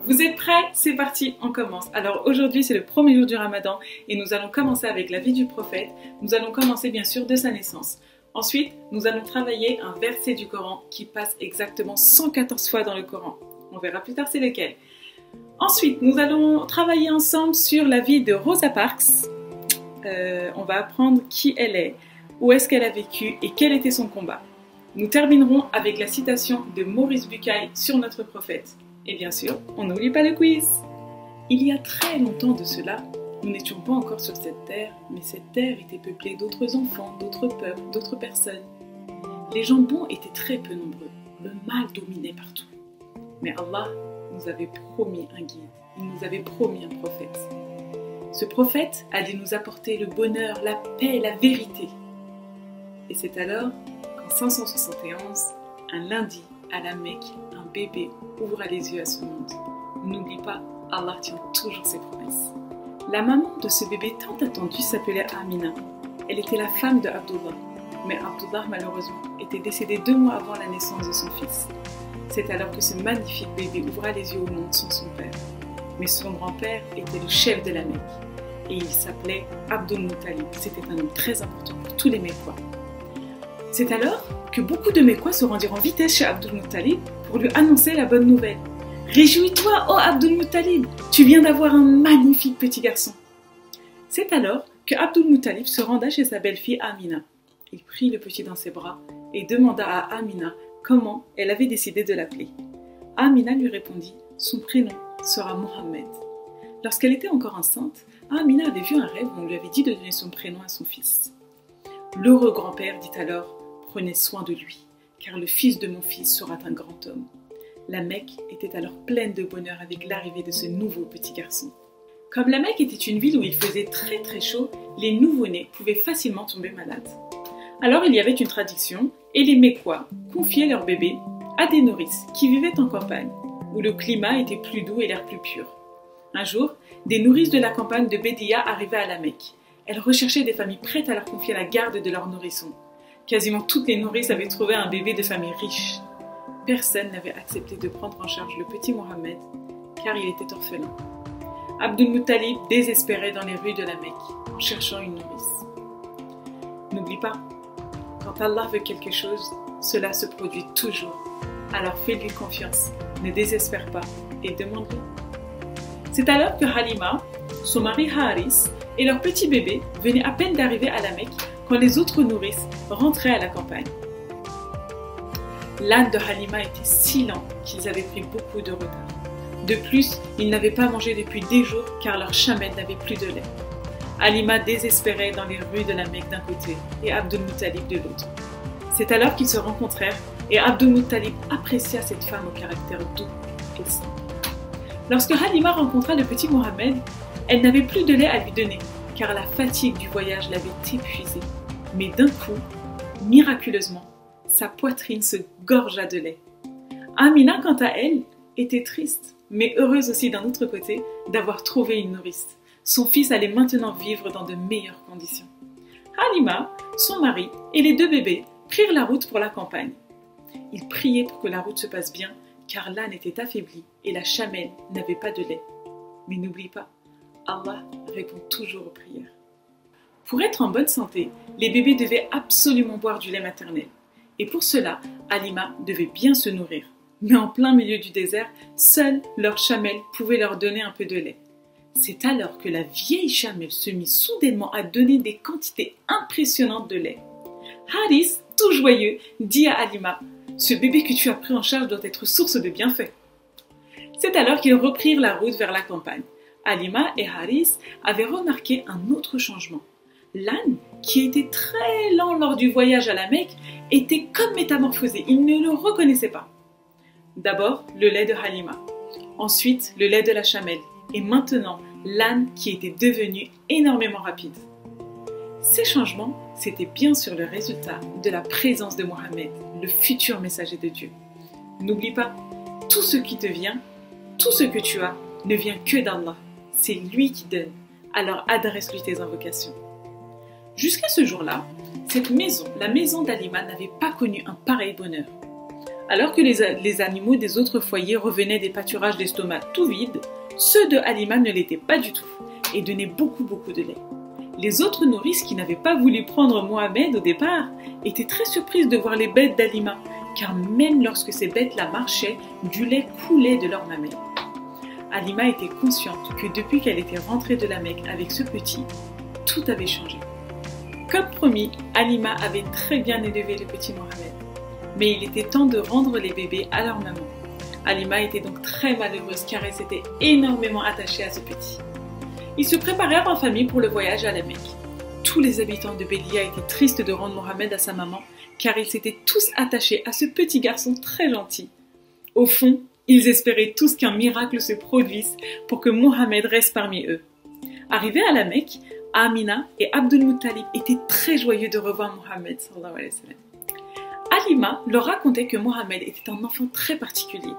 Vous êtes prêts? C'est parti, on commence. Alors aujourd'hui c'est le premier jour du Ramadan et nous allons commencer avec la vie du prophète. Nous allons commencer bien sûr de sa naissance. Ensuite, nous allons travailler un verset du Coran qui passe exactement 114 fois dans le Coran. On verra plus tard c'est lequel. Ensuite, nous allons travailler ensemble sur la vie de Rosa Parks. On va apprendre qui elle est, où est-ce qu'elle a vécu et quel était son combat. Nous terminerons avec la citation de Maurice Bucaille sur notre prophète. Et bien sûr, on n'oublie pas le quiz. Il y a très longtemps de cela, nous n'étions pas encore sur cette terre, mais cette terre était peuplée d'autres enfants, d'autres peuples, d'autres personnes. Les gens bons étaient très peu nombreux, le mal dominait partout. Mais Allah nous avait promis un guide, il nous avait promis un prophète. Ce prophète allait nous apporter le bonheur, la paix, la vérité. Et c'est alors qu'en 571, un lundi à la Mecque, un bébé ouvra les yeux à ce monde. N'oublie pas, Allah tient toujours ses promesses. La maman de ce bébé tant attendu s'appelait Amina. Elle était la femme de Abdullah. Mais Abdullah, malheureusement, était décédé 2 mois avant la naissance de son fils. C'est alors que ce magnifique bébé ouvra les yeux au monde sans son père. Mais son grand-père était le chef de la Mecque. Et il s'appelait Abdul Muttalib. C'était un homme très important pour tous les Mécois. C'est alors que beaucoup de Mécois se rendirent en vitesse chez Abdul Muttalib pour lui annoncer la bonne nouvelle. « Réjouis-toi, ô Abdul Muttalib, tu viens d'avoir un magnifique petit garçon !» C'est alors que Abdul Muttalib se renda chez sa belle-fille Amina. Il prit le petit dans ses bras et demanda à Amina comment elle avait décidé de l'appeler. Amina lui répondit « Son prénom sera Mohammed ». Lorsqu'elle était encore enceinte, Amina avait vu un rêve où on lui avait dit de donner son prénom à son fils. L'heureux grand-père dit alors « Prenez soin de lui, car le fils de mon fils sera un grand homme ». La Mecque était alors pleine de bonheur avec l'arrivée de ce nouveau petit garçon. Comme la Mecque était une ville où il faisait très très chaud, les nouveau-nés pouvaient facilement tomber malades. Alors il y avait une tradition et les Mécois confiaient leurs bébés à des nourrices qui vivaient en campagne, où le climat était plus doux et l'air plus pur. Un jour, des nourrices de la campagne de Bédia arrivaient à la Mecque. Elles recherchaient des familles prêtes à leur confier la garde de leurs nourrissons. Quasiment toutes les nourrices avaient trouvé un bébé de famille riche. Personne n'avait accepté de prendre en charge le petit Mohammed, car il était orphelin. Abdul Muttalib désespérait dans les rues de la Mecque, en cherchant une nourrice. N'oublie pas, quand Allah veut quelque chose, cela se produit toujours. Alors fais-lui confiance, ne désespère pas et demande-lui. C'est alors que Halima, son mari Haris et leur petit bébé venaient à peine d'arriver à la Mecque quand les autres nourrices rentraient à la campagne. L'âne de Halima était si lent qu'ils avaient pris beaucoup de retard. De plus, ils n'avaient pas mangé depuis des jours car leur chamelle n'avait plus de lait. Halima désespérait dans les rues de la Mecque d'un côté et Abdul Muttalib de l'autre. C'est alors qu'ils se rencontrèrent et Abdul Muttalib apprécia cette femme au caractère doux et simple. Lorsque Halima rencontra le petit Mohammed, elle n'avait plus de lait à lui donner car la fatigue du voyage l'avait épuisée. Mais d'un coup, miraculeusement, sa poitrine se gorgea de lait. Amina, quant à elle, était triste, mais heureuse aussi d'un autre côté d'avoir trouvé une nourrice. Son fils allait maintenant vivre dans de meilleures conditions. Halima, son mari et les 2 bébés prirent la route pour la campagne. Ils priaient pour que la route se passe bien, car l'âne était affaibli et la chamelle n'avait pas de lait. Mais n'oublie pas, Allah répond toujours aux prières. Pour être en bonne santé, les bébés devaient absolument boire du lait maternel. Et pour cela, Halima devait bien se nourrir. Mais en plein milieu du désert, seule leur chamelle pouvait leur donner un peu de lait. C'est alors que la vieille chamelle se mit soudainement à donner des quantités impressionnantes de lait. Haris, tout joyeux, dit à Halima « Ce bébé que tu as pris en charge doit être source de bienfaits. » C'est alors qu'ils reprirent la route vers la campagne. Halima et Haris avaient remarqué un autre changement. L'âne, qui était très lent lors du voyage à la Mecque, était comme métamorphosé, il ne le reconnaissait pas. D'abord, le lait de Halima, ensuite le lait de la chamelle, et maintenant l'âne qui était devenu énormément rapide. Ces changements, c'était bien sûr le résultat de la présence de Mohammed, le futur messager de Dieu. N'oublie pas, tout ce qui te vient, tout ce que tu as, ne vient que d'Allah. c'est lui qui donne. Alors adresse-lui tes invocations. Jusqu'à ce jour-là, cette maison, la maison d'Halima, n'avait pas connu un pareil bonheur. Alors que les animaux des autres foyers revenaient des pâturages d'estomac tout vides, ceux de Halima ne l'étaient pas du tout et donnaient beaucoup de lait. Les autres nourrices qui n'avaient pas voulu prendre Mohamed au départ étaient très surprises de voir les bêtes d'Halima, car même lorsque ces bêtes-là marchaient, du lait coulait de leurs mamelles. Halima était consciente que depuis qu'elle était rentrée de la Mecque avec ce petit, tout avait changé. Comme promis, Halima avait très bien élevé le petit Mohamed. Mais il était temps de rendre les bébés à leur maman. Halima était donc très malheureuse car elle s'était énormément attachée à ce petit. Ils se préparèrent en famille pour le voyage à la Mecque. Tous les habitants de Bélia étaient tristes de rendre Mohamed à sa maman car ils s'étaient tous attachés à ce petit garçon très gentil. Au fond, ils espéraient tous qu'un miracle se produise pour que Mohamed reste parmi eux. Arrivés à la Mecque, Amina et Abdul Muttalib étaient très joyeux de revoir Mohamed sallallahu alayhi wa sallam. Halima leur racontait que Mohamed était un enfant très particulier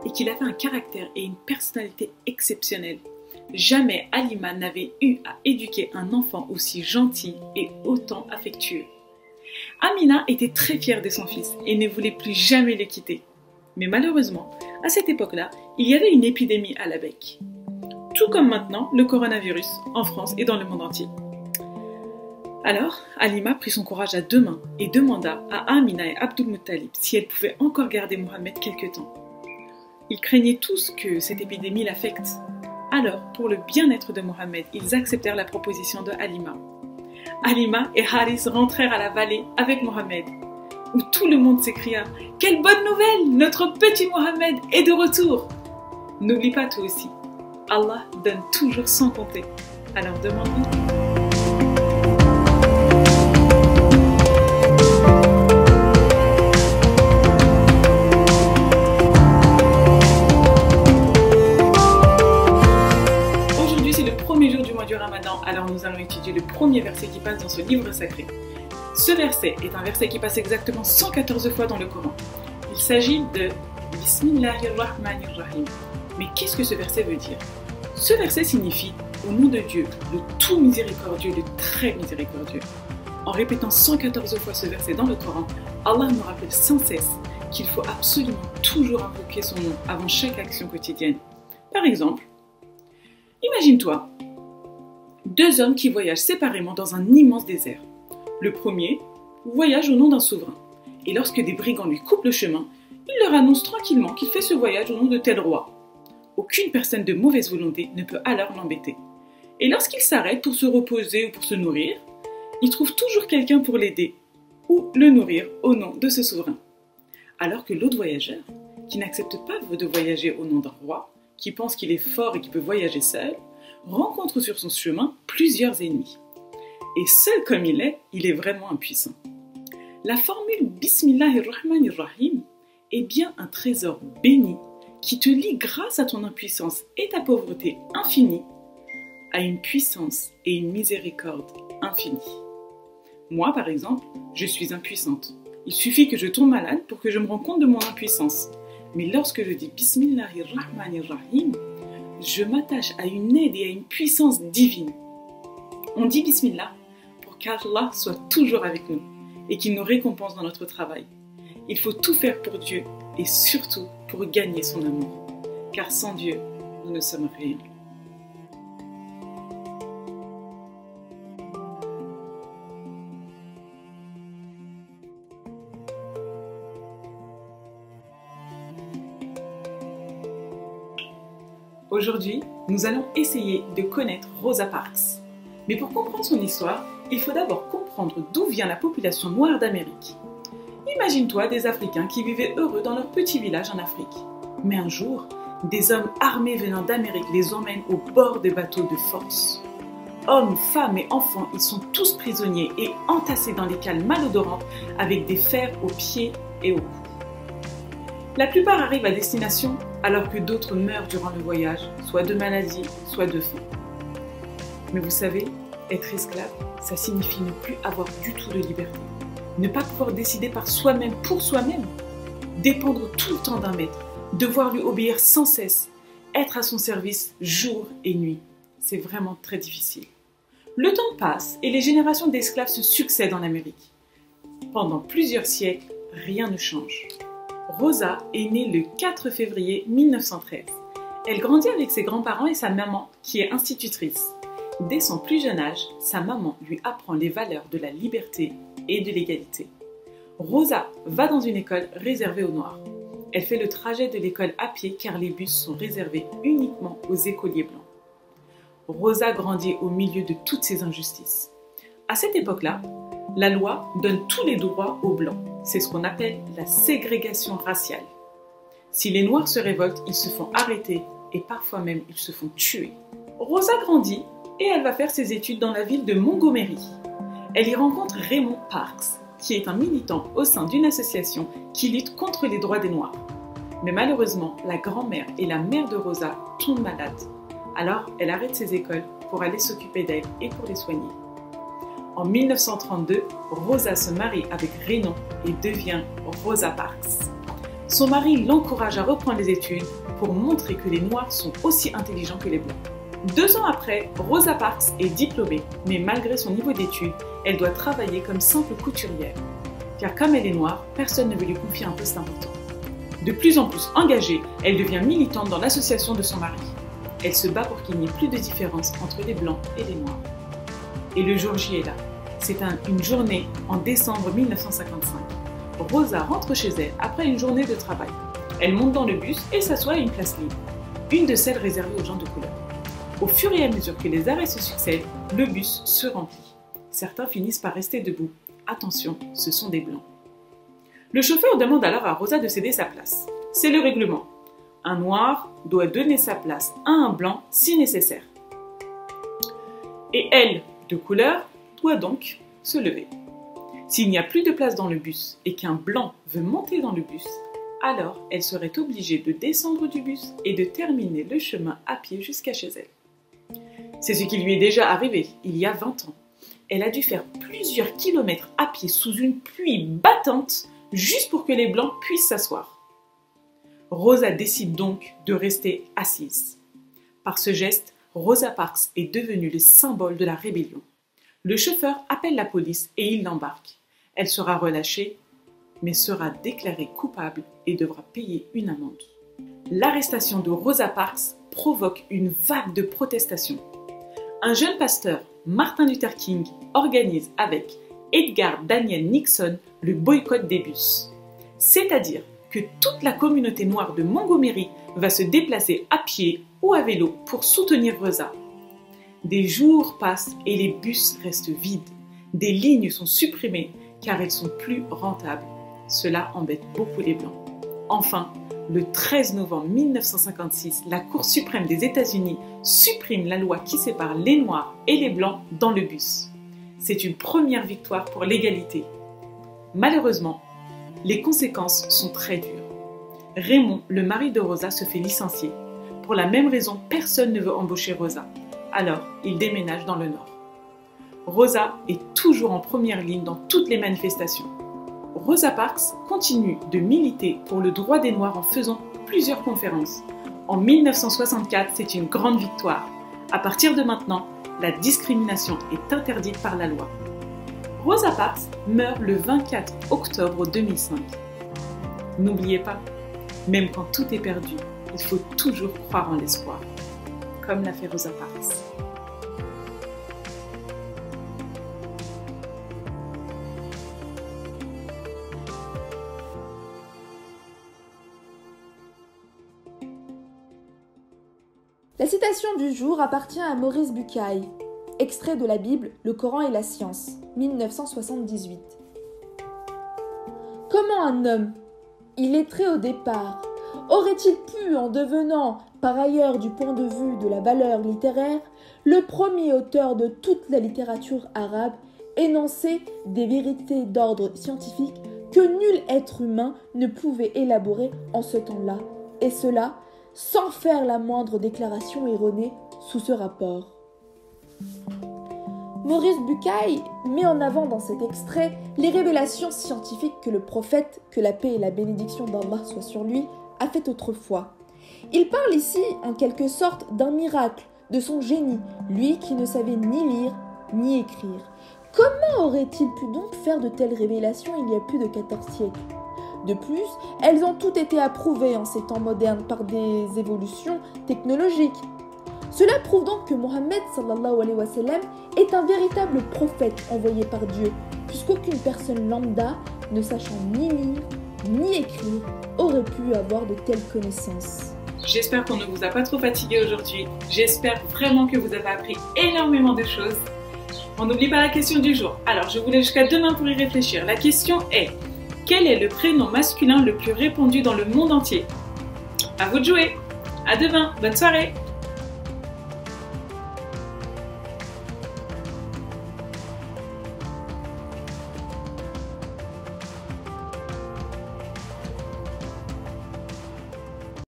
et qu'il avait un caractère et une personnalité exceptionnelle. Jamais Halima n'avait eu à éduquer un enfant aussi gentil et autant affectueux. Amina était très fière de son fils et ne voulait plus jamais le quitter. Mais malheureusement, à cette époque-là, il y avait une épidémie à la Mecque. Tout comme maintenant le coronavirus en France et dans le monde entier. Alors, Halima prit son courage à deux mains et demanda à Amina et Abdul Muttalib si elle pouvait encore garder Mohamed quelque temps. Ils craignaient tous que cette épidémie l'affecte. Alors, pour le bien-être de Mohamed, ils acceptèrent la proposition de Halima. Halima et Haris rentrèrent à la vallée avec Mohamed, où tout le monde s'écria « Quelle bonne nouvelle! Notre petit Mohamed est de retour !» N'oublie pas toi aussi, Allah donne toujours sans compter. Alors demande-lui. Alors nous allons étudier le premier verset qui passe dans ce livre sacré. Ce verset est un verset qui passe exactement 114 fois dans le Coran. Il s'agit de Bismillahirrahmanirrahim. Mais qu'est-ce que ce verset veut dire? Ce verset signifie au nom de Dieu, le tout miséricordieux, le très miséricordieux. En répétant 114 fois ce verset dans le Coran, Allah nous rappelle sans cesse qu'il faut absolument toujours invoquer son nom avant chaque action quotidienne. Par exemple, imagine-toi deux hommes qui voyagent séparément dans un immense désert. Le premier voyage au nom d'un souverain, et lorsque des brigands lui coupent le chemin, il leur annonce tranquillement qu'il fait ce voyage au nom de tel roi. Aucune personne de mauvaise volonté ne peut alors l'embêter. Et lorsqu'il s'arrête pour se reposer ou pour se nourrir, il trouve toujours quelqu'un pour l'aider ou le nourrir au nom de ce souverain. Alors que l'autre voyageur, qui n'accepte pas de voyager au nom d'un roi, qui pense qu'il est fort et qu'il peut voyager seul, rencontre sur son chemin plusieurs ennemis. Et seul comme il est vraiment impuissant. La formule Bismillahirrahmanirrahim est bien un trésor béni qui te lie grâce à ton impuissance et ta pauvreté infinie à une puissance et une miséricorde infinie. Moi, par exemple, je suis impuissante. Il suffit que je tombe malade pour que je me rende compte de mon impuissance. Mais lorsque je dis Bismillahirrahmanirrahim, je m'attache à une aide et à une puissance divine. On dit Bismillah pour qu'Allah soit toujours avec nous et qu'il nous récompense dans notre travail. Il faut tout faire pour Dieu et surtout pour gagner son amour. Car sans Dieu, nous ne sommes rien. Aujourd'hui, nous allons essayer de connaître Rosa Parks. Mais pour comprendre son histoire, il faut d'abord comprendre d'où vient la population noire d'Amérique. Imagine-toi des Africains qui vivaient heureux dans leur petit village en Afrique. Mais un jour, des hommes armés venant d'Amérique les emmènent au bord des bateaux de force. Hommes, femmes et enfants, ils sont tous prisonniers et entassés dans les cales malodorantes avec des fers aux pieds et au cou. La plupart arrivent à destination alors que d'autres meurent durant le voyage, soit de maladie, soit de faim. Mais vous savez, être esclave, ça signifie ne plus avoir du tout de liberté. Ne pas pouvoir décider par soi-même pour soi-même. Dépendre tout le temps d'un maître, devoir lui obéir sans cesse, être à son service jour et nuit. c'est vraiment très difficile. Le temps passe et les générations d'esclaves se succèdent en Amérique. Pendant plusieurs siècles, rien ne change. Rosa est née le 4 février 1913. Elle grandit avec ses grands-parents et sa maman, qui est institutrice. Dès son plus jeune âge, sa maman lui apprend les valeurs de la liberté et de l'égalité. Rosa va dans une école réservée aux Noirs. Elle fait le trajet de l'école à pied car les bus sont réservés uniquement aux écoliers blancs. Rosa grandit au milieu de toutes ces injustices. À cette époque-là, la loi donne tous les droits aux Blancs. C'est ce qu'on appelle la ségrégation raciale. Si les Noirs se révoltent, ils se font arrêter et parfois même ils se font tuer. Rosa grandit et elle va faire ses études dans la ville de Montgomery. Elle y rencontre Raymond Parks, qui est un militant au sein d'une association qui lutte contre les droits des Noirs. Mais malheureusement, la grand-mère et la mère de Rosa tombent malades. Alors, elle arrête ses écoles pour aller s'occuper d'elle et pour les soigner. En 1932, Rosa se marie avec Raymond et devient Rosa Parks. Son mari l'encourage à reprendre les études pour montrer que les Noirs sont aussi intelligents que les Blancs. 2 ans après, Rosa Parks est diplômée, mais malgré son niveau d'études, elle doit travailler comme simple couturière. Car comme elle est noire, personne ne veut lui confier un poste important. De plus en plus engagée, elle devient militante dans l'association de son mari. Elle se bat pour qu'il n'y ait plus de différence entre les Blancs et les Noirs. Et le jour J est là. C'est une journée en décembre 1955. Rosa rentre chez elle après une journée de travail. Elle monte dans le bus et s'assoit à une place libre, une de celles réservées aux gens de couleur. Au fur et à mesure que les arrêts se succèdent, le bus se remplit. Certains finissent par rester debout. Attention, ce sont des Blancs. Le chauffeur demande alors à Rosa de céder sa place. C'est le règlement. Un Noir doit donner sa place à un Blanc si nécessaire. Et elle, de couleur, doit donc se lever. S'il n'y a plus de place dans le bus et qu'un Blanc veut monter dans le bus, alors elle serait obligée de descendre du bus et de terminer le chemin à pied jusqu'à chez elle. C'est ce qui lui est déjà arrivé il y a 20 ans. Elle a dû faire plusieurs kilomètres à pied sous une pluie battante juste pour que les Blancs puissent s'asseoir. Rosa décide donc de rester assise. Par ce geste, Rosa Parks est devenue le symbole de la rébellion. Le chauffeur appelle la police et il l'embarque. Elle sera relâchée, mais sera déclarée coupable et devra payer une amende. L'arrestation de Rosa Parks provoque une vague de protestations. Un jeune pasteur, Martin Luther King, organise avec Edgar Daniel Nixon le boycott des bus. C'est-à-dire que toute la communauté noire de Montgomery va se déplacer à pied ou à vélo pour soutenir Rosa. Des jours passent et les bus restent vides. Des lignes sont supprimées car elles sont plus rentables. Cela embête beaucoup les Blancs. Enfin, le 13 novembre 1956, la Cour suprême des États-Unis supprime la loi qui sépare les Noirs et les Blancs dans le bus. C'est une première victoire pour l'égalité. Malheureusement, les conséquences sont très dures. Raymond, le mari de Rosa, se fait licencier. Pour la même raison, personne ne veut embaucher Rosa. Alors, il déménage dans le Nord. Rosa est toujours en première ligne dans toutes les manifestations. Rosa Parks continue de militer pour le droit des Noirs en faisant plusieurs conférences. En 1964, c'est une grande victoire. À partir de maintenant, la discrimination est interdite par la loi. Rosa Parks meurt le 24 octobre 2005. N'oubliez pas, même quand tout est perdu, il faut toujours croire en l'espoir, comme l'a fait Rosa Parks. La citation du jour appartient à Maurice Bucaille. Extrait de la Bible, Le Coran et la science, 1978. Comment un homme, illettré au départ, aurait-il pu, en devenant, par ailleurs du point de vue de la valeur littéraire, le premier auteur de toute la littérature arabe, énoncer des vérités d'ordre scientifique que nul être humain ne pouvait élaborer en ce temps-là, et cela sans faire la moindre déclaration erronée sous ce rapport. Maurice Bucaille met en avant dans cet extrait les révélations scientifiques que le prophète, que la paix et la bénédiction d'Allah soient sur lui, a fait autrefois. Il parle ici, en quelque sorte, d'un miracle de son génie, lui qui ne savait ni lire ni écrire. Comment aurait-il pu donc faire de telles révélations il y a plus de 14 siècles? De plus, elles ont toutes été approuvées en ces temps modernes par des évolutions technologiques. Cela prouve donc que Mohammed sallallahu alayhi wa sallam est un véritable prophète envoyé par Dieu, puisqu'aucune personne lambda, ne sachant ni lire ni écrire, aurait pu avoir de telles connaissances. J'espère qu'on ne vous a pas trop fatigué aujourd'hui. J'espère vraiment que vous avez appris énormément de choses. On n'oublie pas la question du jour. Alors, je vous laisse jusqu'à demain pour y réfléchir. La question est: quel est le prénom masculin le plus répandu dans le monde entier? À vous de jouer. À demain. Bonne soirée.